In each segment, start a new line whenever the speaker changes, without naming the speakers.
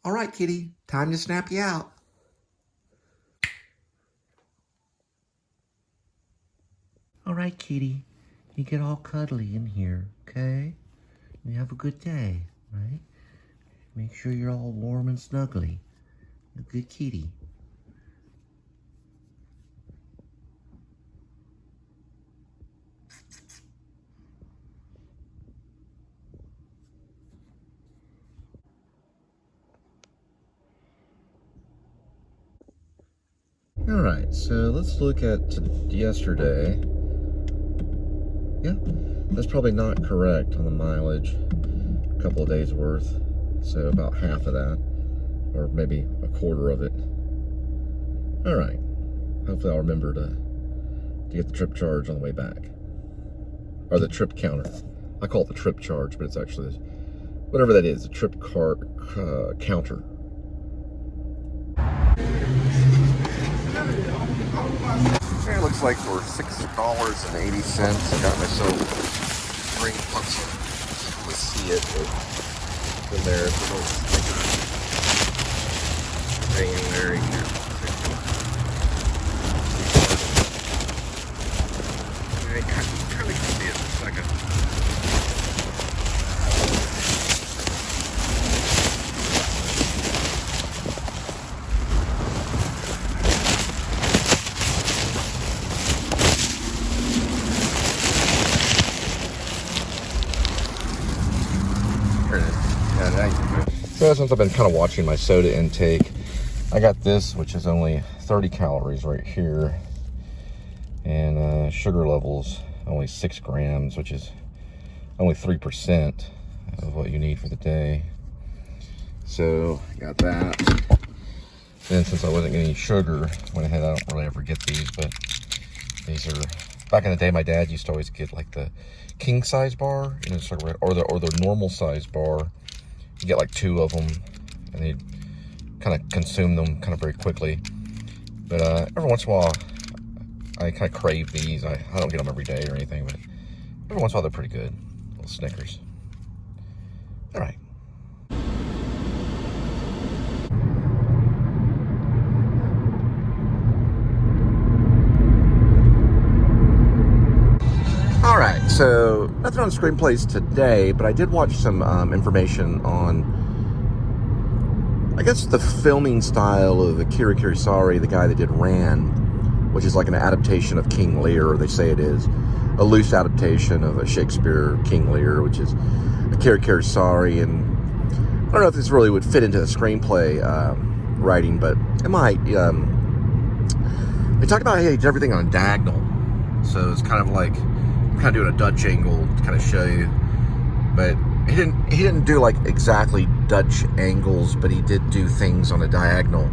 All right, kitty, time to snap you out. All right, kitty, you get all cuddly in here, okay? You have a good day, right? Make sure you're all warm and snuggly. A good kitty. All right, so let's look at yesterday. Yeah, that's probably not correct on the mileage. A couple of days worth, so about half of that, or maybe a quarter of it. All right, hopefully I'll remember to get the trip charge on the way back, or the trip counter. I call it the trip charge, but it's actually whatever that is, the trip counter. It looks like for $6.80, I got myself spring pencil. Let's see it. In there, it's a little sticker hanging there. I kind of can see it in a second. So since I've been kind of watching my soda intake, I got this, which is only 30 calories right here, and sugar levels only 6 grams, which is only 3% of what you need for the day. So got that. Then since I wasn't getting any sugar, went ahead. I don't really ever get these, but these are, back in the day, my dad used to always get like the king size bar, you know, sort of, or the normal size bar. You get like 2 of them, and they kind of consume them kind of very quickly. But every once in a while, I kind of crave these. I don't get them every day or anything, but every once in a while they're pretty good. Little Snickers. All right. All right, so nothing on screenplays today, but I did watch some information on, I guess, the filming style of Akira Kurosawa, the guy that did Ran, which is like an adaptation of King Lear, or they say it is, a loose adaptation of a Shakespeare King Lear, which is Akira Kurosawa, and I don't know if this really would fit into the screenplay writing, but it might. They talked about how he did everything on a diagonal, so it's kind of like, kind of doing a Dutch angle to kind of show you, but he didn't do like exactly Dutch angles, but he did do things on a diagonal.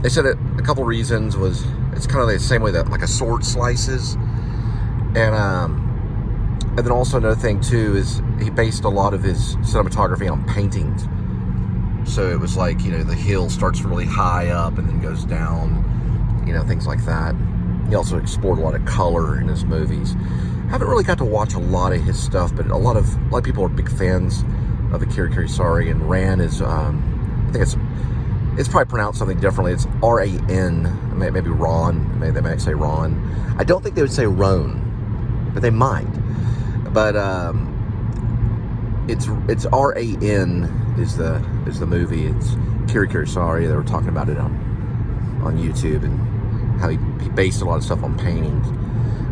They said it, a couple reasons was it's kind of the same way that like a sword slices, and then also another thing too is he based a lot of his cinematography on paintings. So it was like, you know, the hill starts really high up and then goes down, you know, things like that. He also explored a lot of color in his movies. Haven't really got to watch a lot of his stuff, but a lot of people are big fans of Akira Kurosawa, and Ran is, I think it's probably pronounced something differently. It's R-A-N, maybe Ron, they might say Ron. I don't think they would say Roan, but they might. But it's R-A-N is the movie. It's Akira Kurosawa. They were talking about it on YouTube, and how he based a lot of stuff on paintings.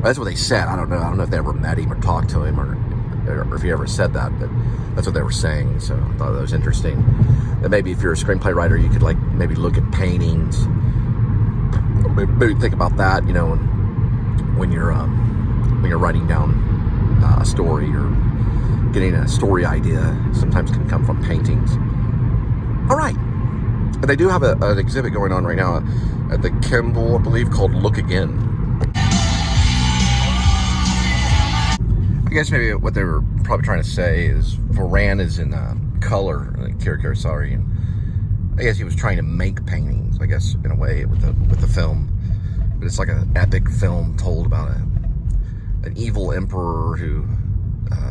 That's what they said. I don't know if they ever met him or talked to him, or if he ever said that, but that's what they were saying. So I thought that was interesting. That maybe if you're a screenplay writer, you could like maybe look at paintings, maybe think about that, you know, when you're writing down a story, or getting a story idea. Sometimes can come from paintings. All right. And they do have an exhibit going on right now at the Kimball, I believe, called Look Again. I guess maybe what they were probably trying to say is Ran is in color, Akira Kurosawa, and I guess he was trying to make paintings, I guess, in a way, with the film. But it's like an epic film told about an evil emperor who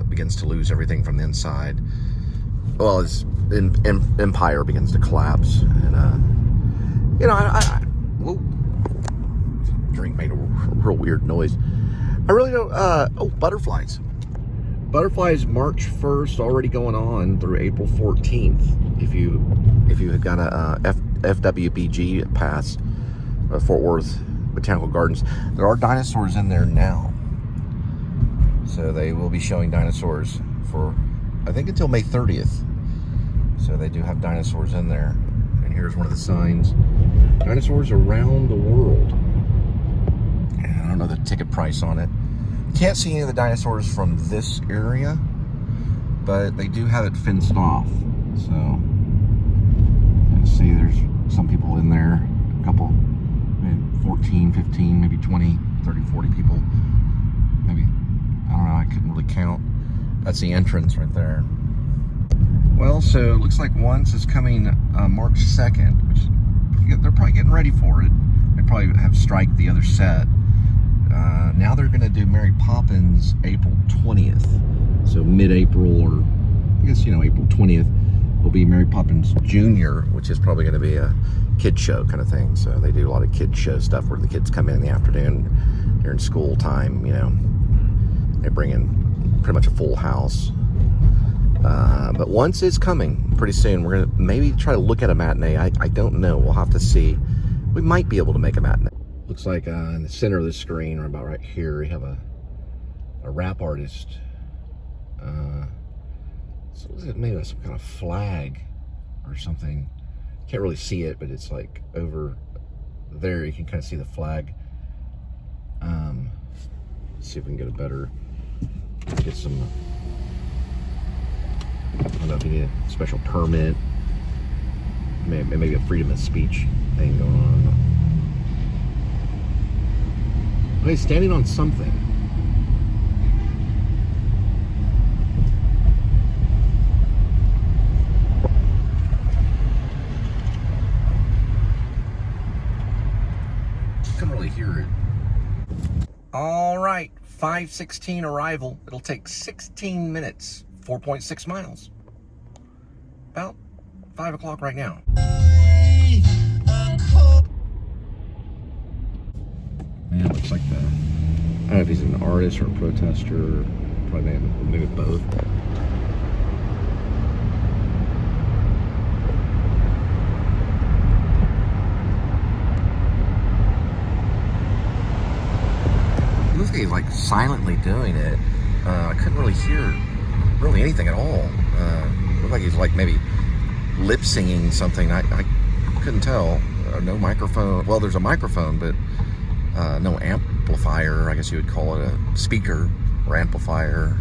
begins to lose everything from the inside. well, his empire begins to collapse, and you know, whoa, drink made a real weird noise. I really don't. Oh, butterflies. Butterflies March 1st already going on through April 14th. If you have got a FWBG pass, Fort Worth Botanical Gardens, there are dinosaurs in there now. So they will be showing dinosaurs for, I think, until May 30th. So they do have dinosaurs in there. And here's one of the signs. Dinosaurs around the world. And I don't know the ticket price on it. Can't see any of the dinosaurs from this area, but they do have it fenced off. So you can see there's some people in there, a couple, maybe 14, 15, maybe 20, 30, 40 people. Maybe, I don't know, I couldn't really count. That's the entrance right there. Well, so it looks like Once is coming March 2nd, which they're probably getting ready for it. They probably have striked the other set. Now they're going to do Mary Poppins April 20th. So mid-April, or I guess, you know, April 20th will be Mary Poppins Junior, which is probably going to be a kid show kind of thing. So they do a lot of kid show stuff where the kids come in the afternoon during school time, you know. They bring in pretty much a full house. But Once is coming pretty soon. We're going to maybe try to look at a matinee. I don't know. We'll have to see. We might be able to make a matinee. Looks like in the center of the screen, or about right here, we have a rap artist. So looks like maybe some kind of flag or something. Can't really see it, but it's like over there. You can kind of see the flag. Let's see if we can get a better, get some. I don't know if you need a special permit. Maybe a freedom of speech thing going on. But he's standing on something. Couldn't really hear it. All right, 5:16 arrival. It'll take 16 minutes, 4.6 miles. About 5 o'clock right now. Man, looks like that. I don't know if he's an artist or a protester, probably maybe both. It looks like he's like silently doing it. I couldn't really hear really anything at all. It looked like he's like maybe lip singing something. I couldn't tell. No microphone. Well, there's a microphone, but no amplifier. I guess you would call it a speaker or amplifier.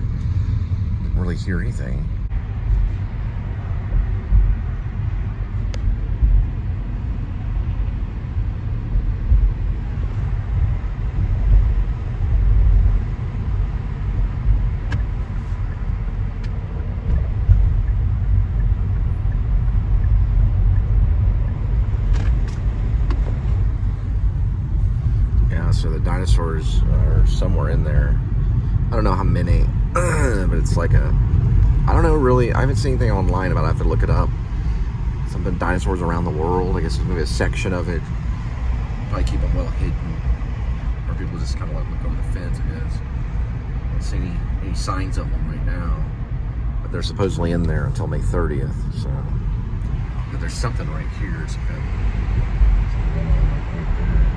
Didn't really hear anything. So the dinosaurs are somewhere in there. I don't know how many, but it's like I don't know really. I haven't seen anything online about it. I have to look it up. Something dinosaurs around the world. I guess there's maybe a section of it. Probably keep them well hidden. Or people just kind of like look over the fence, I guess. I don't see any signs of them right now. But they're supposedly in there until May 30th. So but there's something right here. Some kind of, something going on right there.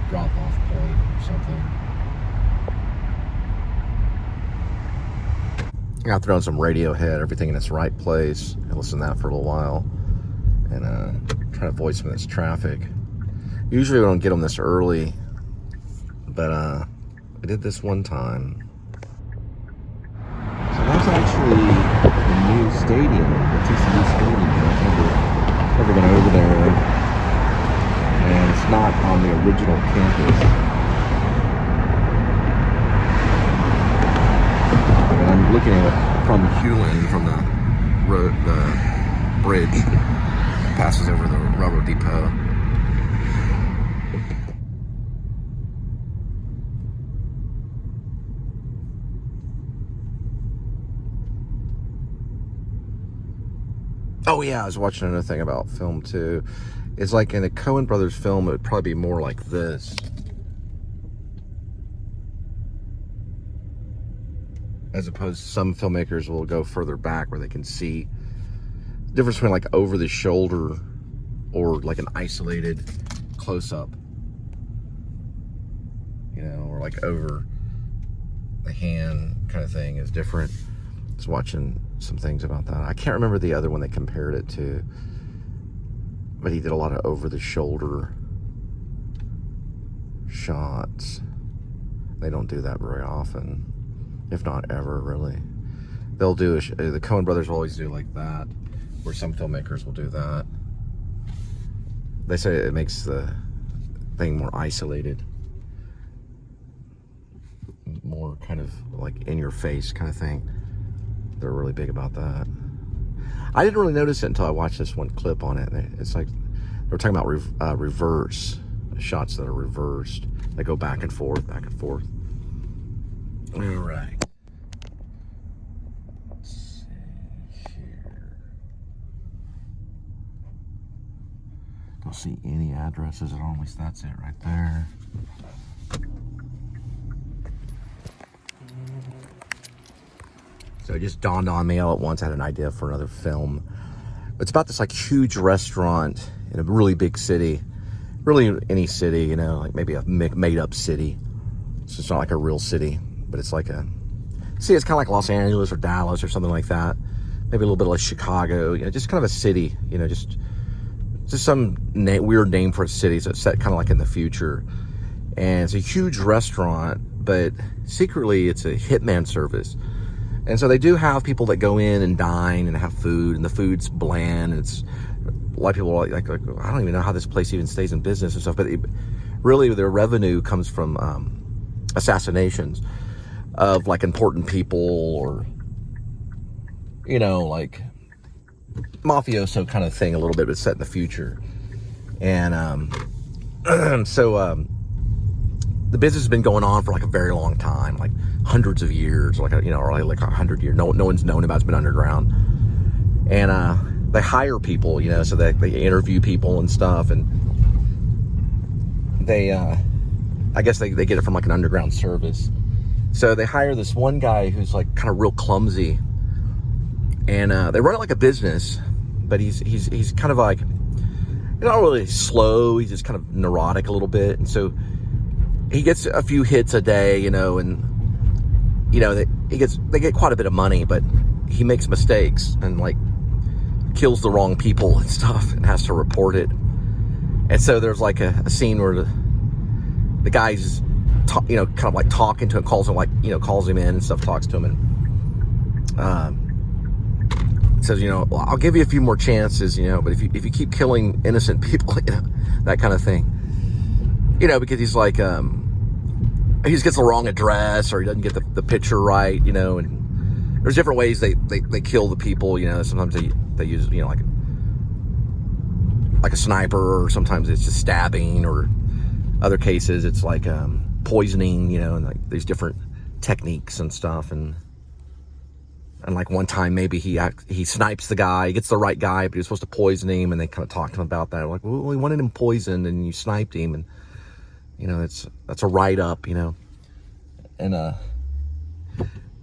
Drop-off point or something. I got thrown some Radiohead, Everything in Its Right Place. I listened to that for a little while. And try to avoid some of this traffic. Usually we don't get them this early. But I did this one time. So that's actually the new stadium, the TCD stadium. I've never been over there. And it's not on the original campus. And I'm looking at it from Hewlin, from the road, the bridge that passes over the railroad depot. Oh yeah, I was watching another thing about film too. It's like in a Coen Brothers film, it would probably be more like this. As opposed to some filmmakers will go further back where they can see the difference between like over the shoulder or like an isolated close-up. You know, or like over the hand kind of thing is different. I was watching some things about that. I can't remember the other one they compared it to, but he did a lot of over the shoulder shots. They don't do that very often, if not ever, really. They'll do the Coen Brothers will always do like that, where some filmmakers will do that. They say it makes the thing more isolated, more kind of like in your face kind of thing. They're really big about that. I didn't really notice it until I watched this one clip on it. It's like they're talking about reverse shots that are reversed. They go back and forth, back and forth. All right. Let's see here. Don't see any addresses at all. At least that's it right there. So it just dawned on me all at once. I had an idea for another film. It's about this like huge restaurant in a really big city. Really any city, you know, like maybe a made up city. So it's not like a real city, but it's like it's kind of like Los Angeles or Dallas or something like that. Maybe a little bit like Chicago, you know, just kind of a city, you know, just some weird name for a city. So it's set kind of like in the future. And it's a huge restaurant, but secretly it's a hitman service. And so they do have people that go in and dine and have food, and the food's bland, and it's a lot of people are like I don't even know how this place even stays in business and stuff. But really, their revenue comes from assassinations of like important people, or you know, like mafioso kind of thing, a little bit, but set in the future. And the business has been going on for like a very long time, like hundreds of years, like or like 100 years. No one's known about it. It's been underground. And they hire people, you know, so they interview people and stuff, and they I guess they get it from like an underground service. So they hire this one guy who's like kind of real clumsy, and they run it like a business, but he's kind of like, he's not really slow, he's just kind of neurotic a little bit. And so he gets a few hits a day, you know, and you know, they get quite a bit of money, but he makes mistakes and like kills the wrong people and stuff and has to report it. And so there's like a scene where the guy's you know, kind of like talking to him, calls him in and stuff, talks to him, and says, you know, well, I'll give you a few more chances, you know, but if you keep killing innocent people, you know, that kind of thing. You know, because he's like, he just gets the wrong address, or he doesn't get the picture right, you know, and there's different ways they kill the people, you know. Sometimes they use, you know, like a sniper, or sometimes it's just stabbing, or other cases it's like poisoning, you know, and like these different techniques and stuff. And like one time maybe he snipes the guy, he gets the right guy, but he was supposed to poison him, and they kind of talked to him about that. Like, well, we wanted him poisoned and you sniped him, and you know, that's a write-up, you know. And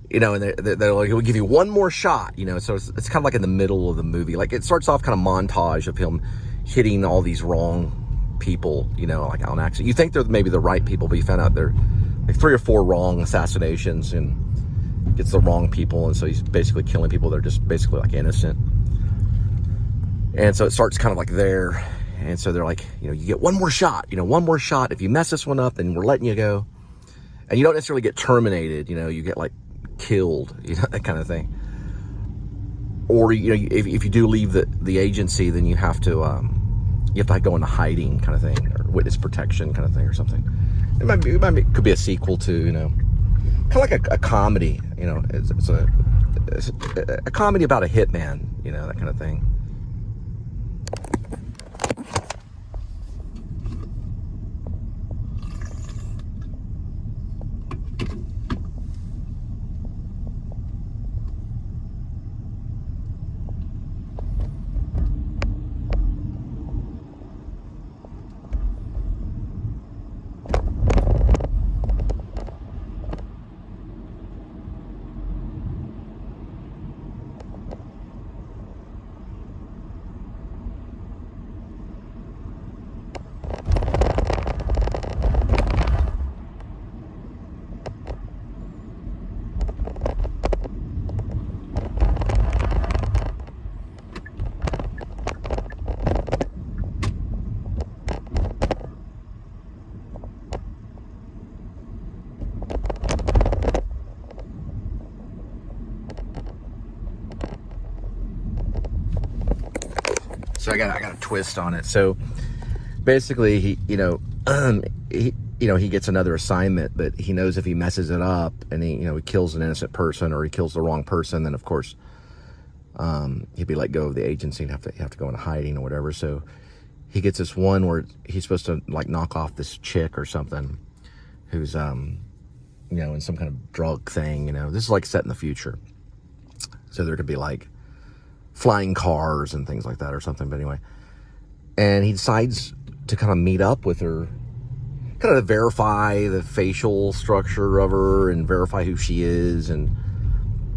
you know, and they're like, we'll give you one more shot, you know. So it's kind of like in the middle of the movie. Like it starts off kind of montage of him hitting all these wrong people, you know, like on accident. You think they're maybe the right people, but you found out they're like 3 or 4 wrong assassinations, and gets the wrong people, and so he's basically killing people that are just basically like innocent. And so it starts kind of like there. And so they're like, you know, you get one more shot, you know, one more shot. If you mess this one up, then we're letting you go. And you don't necessarily get terminated, you know, you get like killed, you know, that kind of thing. Or, you know, if you do leave the agency, then you have to go into hiding kind of thing, or witness protection kind of thing, or something. It could be a sequel to, you know, kind of like a comedy, you know, it's a comedy about a hitman, you know, that kind of thing. So I got a twist on it. So basically, he gets another assignment, but he knows if he messes it up and he kills an innocent person or he kills the wrong person, then of course he'd be let go of the agency and have to go into hiding or whatever. So he gets this one where he's supposed to like knock off this chick or something who's in some kind of drug thing. This is like set in the future, so there could be like flying cars and things like that or something. But anyway, and he decides to kind of meet up with her, kind of verify the facial structure of her and verify who she is. But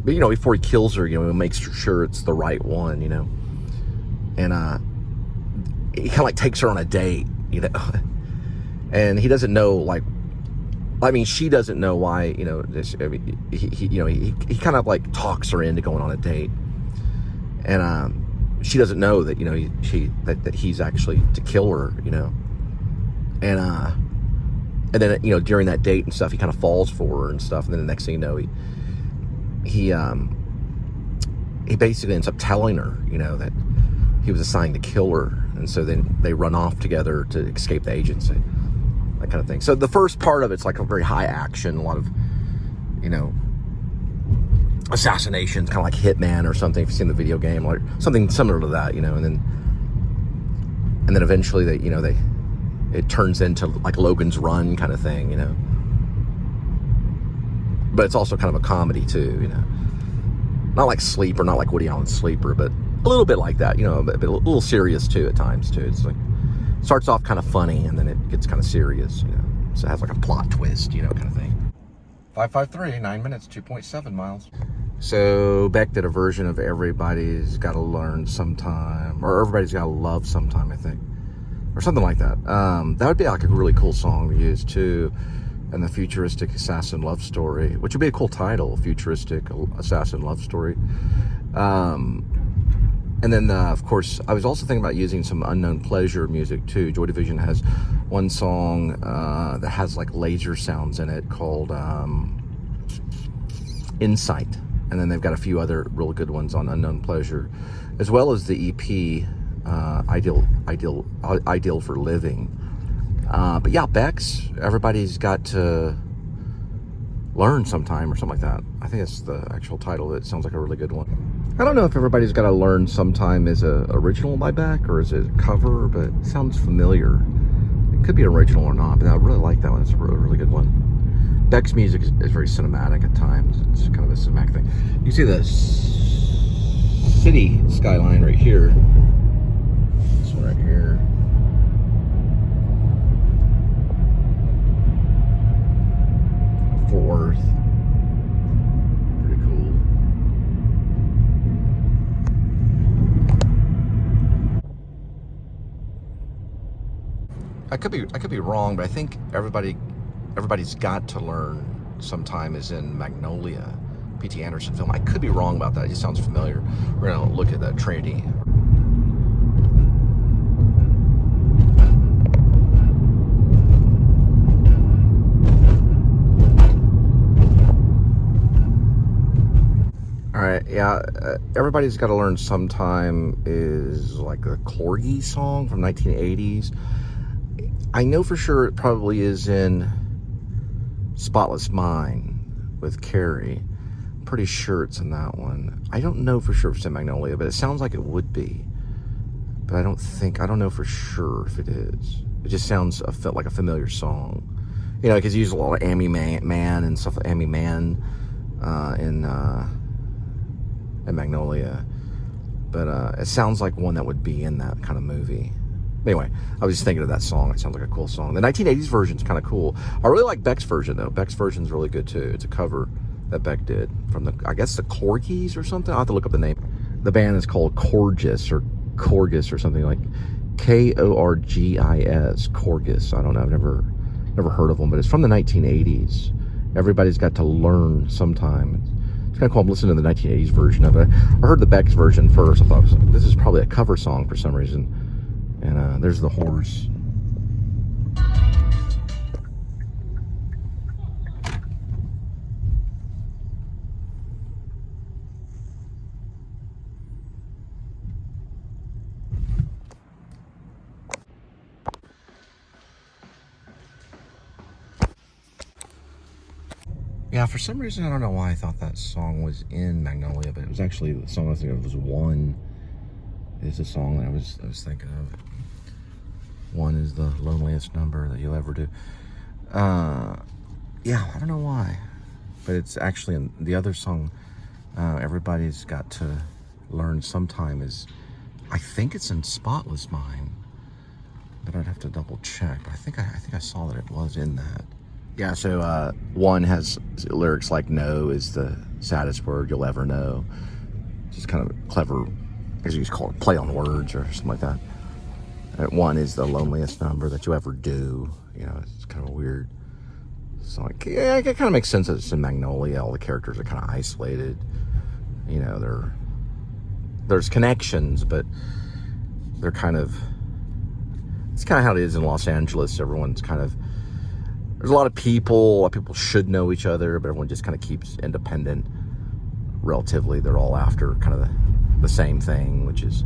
before he kills her, he makes sure it's the right one, and he kind of like takes her on a date, and he doesn't know, she doesn't know why, he kind of like talks her into going on a date, and she doesn't know that, that he's actually to kill her, and then, during that date and stuff, he kind of falls for her and stuff, and then the next thing you know, he basically ends up telling her, that he was assigned to kill her, and so then they run off together to escape the agency, that kind of thing. So the first part of it's like a very high action, a lot of, assassinations, kind of like Hitman or something, if you've seen the video game, or something similar to that, and then eventually it turns into like Logan's Run kind of thing, but it's also kind of a comedy too, not like Sleeper, not like Woody Allen's Sleeper, but a little bit like that, a little serious too at times too. It's like starts off kind of funny and then it gets kind of serious, so it has like a plot twist, kind of thing. 553, 9 minutes, 2.7 miles. So Beck did a version of Everybody's Gotta Learn Sometime, or Everybody's Gotta Love Sometime, I think, or something like that. That would be like a really cool song to use too. And the Futuristic Assassin Love Story, which would be a cool title, Futuristic Assassin Love Story. And then, of course, I was also thinking about using some Unknown Pleasure music too. Joy Division has one song that has like laser sounds in it called Insight. And then they've got a few other real good ones on Unknown Pleasure, as well as the EP Ideal for Living. But yeah, Beck's Everybody's Got to Learn Sometime or something like that. I think that's the actual title. It sounds like a really good one. I don't know if Everybody's Got to Learn Sometime is a original by Beck or is it a cover, but it sounds familiar. It could be original or not, but I really like that one. It's a really, really good one. Beck's music is very cinematic at times. It's kind of a cinematic thing. You see the city skyline right here. This one right here. Fort Worth. Pretty cool. I could be wrong, but I think Everybody's Got to Learn Sometime is in Magnolia, P.T. Anderson film. I could be wrong about that. It just sounds familiar. We're gonna look at that Trinity. All right, yeah, Everybody's Got to Learn Sometime is like a Corgi song from 1980s. I know for sure it probably is in Spotless Mind with Carrie. I'm pretty sure it's in that one. I don't know for sure if it's in Magnolia, but it sounds like it would be. But I don't know for sure if it is. It just sounds like a familiar song. Because you use a lot of Amy Man and stuff, Amy Man in Magnolia. But it sounds like one that would be in that kind of movie. Anyway, I was just thinking of that song. It sounds like a cool song. The 1980s version's kind of cool. I really like Beck's version, though. Beck's version's really good, too. It's a cover that Beck did from I guess the Corgis or something. I'll have to look up the name. The band is called Corgis or something like Korgis. Corgis. I don't know. I've never heard of them, but it's from the 1980s. Everybody's Got to Learn Sometime. It's kind of cool. I'm listening to the 1980s version of it. I heard the Beck's version first. I thought this is probably a cover song for some reason. And there's the horse. Yeah, for some reason, I don't know why I thought that song was in Magnolia, but it was actually the song I was thinking of was One is the song that I was thinking of. One is the loneliest number that you'll ever do. Yeah, I don't know why, but it's actually in the other song. Everybody's got to learn sometime is, I think it's in Spotless Mind, but I'd have to double check. But I think I saw that it was in that. Yeah, so One has lyrics like "No is the saddest word you'll ever know." Just kind of clever, as you call it, play on words or something like that. One is the loneliest number that you ever do. You know, it's kind of a weird. So like, yeah, it kind of makes sense that it's in Magnolia. All the characters are kind of isolated. You know, there's connections, but they're kind of. It's kind of how it is in Los Angeles. Everyone's kind of. There's a lot of people. A lot of people should know each other, but everyone just kind of keeps independent. Relatively, they're all after kind of the same thing, which is,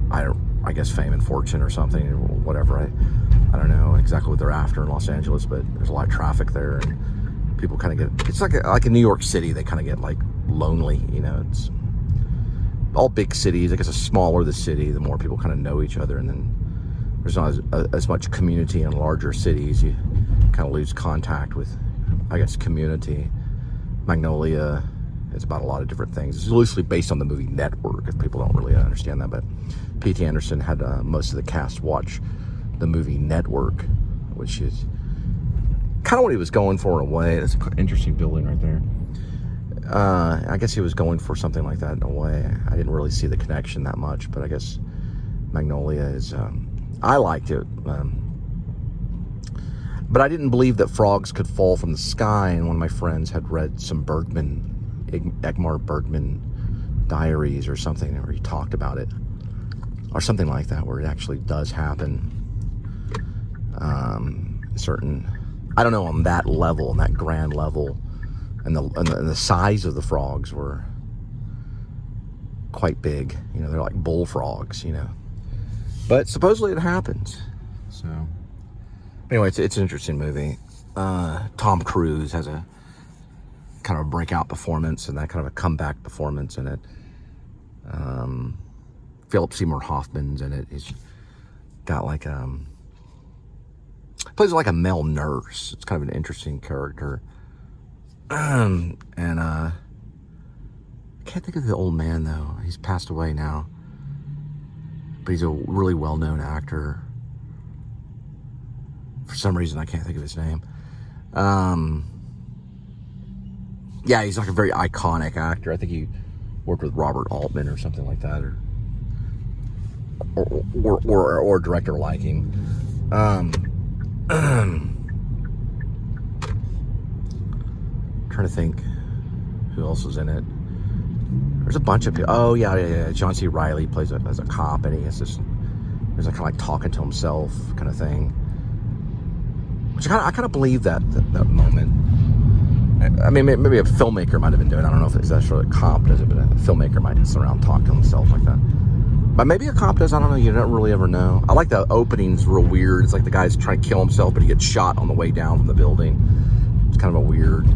I guess, fame and fortune or something, or whatever. I don't know exactly what they're after in Los Angeles, but there's a lot of traffic there, and people kind of get. It's like in New York City, they kind of get like lonely. You know, it's all big cities. I guess the smaller the city, the more people kind of know each other, and then there's not as much community in larger cities. You kind of lose contact with, I guess, community. Magnolia is about a lot of different things. It's loosely based on the movie Network, if people don't really understand that. But P.T. Anderson had most of the cast watch the movie Network, which is kind of what he was going for in a way. That's an interesting building right there. I guess he was going for something like that in a way. I didn't really see the connection that much, but I guess Magnolia is... I liked it. But I didn't believe that frogs could fall from the sky, and one of my friends had read some Egmar Bergman diaries or something, where he talked about it, or something like that, where it actually does happen. I don't know, on that level, on that grand level, and the size of the frogs were quite big. You know, they're like bullfrogs, you know. But supposedly it happens. So, anyway, it's an interesting movie. Tom Cruise has a kind of a breakout performance, and that kind of a comeback performance in it. Philip Seymour Hoffman's in it. He's got like plays like a male nurse. It's kind of an interesting character. And I can't think of the old man though. He's passed away now, but he's a really well-known actor. For some reason, I can't think of his name. Yeah, he's like a very iconic actor. I think he worked with Robert Altman or something like that, or a director like him. Trying to think who else was in it. There's a bunch of people. Oh yeah. John C. Reilly plays as a cop, and he has this. There's a kind of like talking to himself kind of thing. Which I kind of believe that moment. I mean, maybe a filmmaker might have been doing it. I don't know if it's actually a cop does it, but a filmmaker might sit around and talk to himself like that. But maybe a cop does. I don't know. You don't really ever know. I like the opening's real weird. It's like the guy's trying to kill himself, but he gets shot on the way down from the building. It's kind of a weird.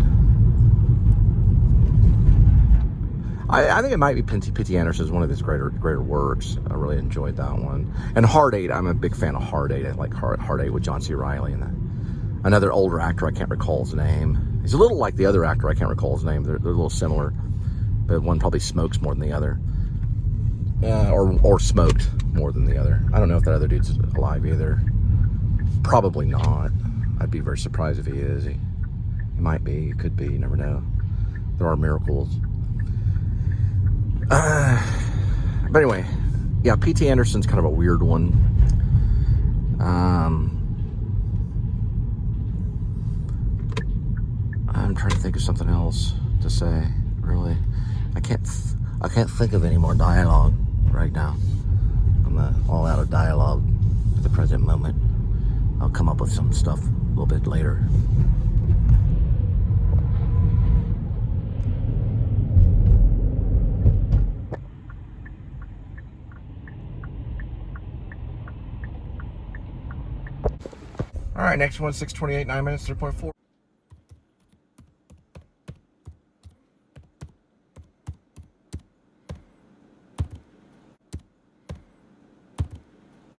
I think it might be P.T. Anderson's one of his greater works. I really enjoyed that one. And Hard Eight, I'm a big fan of Hard Eight. I like Hard Eight with John C. Reilly and that. Another older actor, I can't recall his name. He's a little like the other actor, I can't recall his name. They're a little similar, but one probably smokes more than the other. Or smoked more than the other. I don't know if that other dude's alive either. Probably not. I'd be very surprised if he is. He might be, he could be, you never know. There are miracles. But anyway, yeah, P.T. Anderson's kind of a weird one. I'm trying to think of something else to say. Really, I can't think of any more dialogue right now. I'm all out of dialogue at the present moment. I'll come up with some stuff a little bit later. All right, next one, 6:28, 9 minutes, 3.4.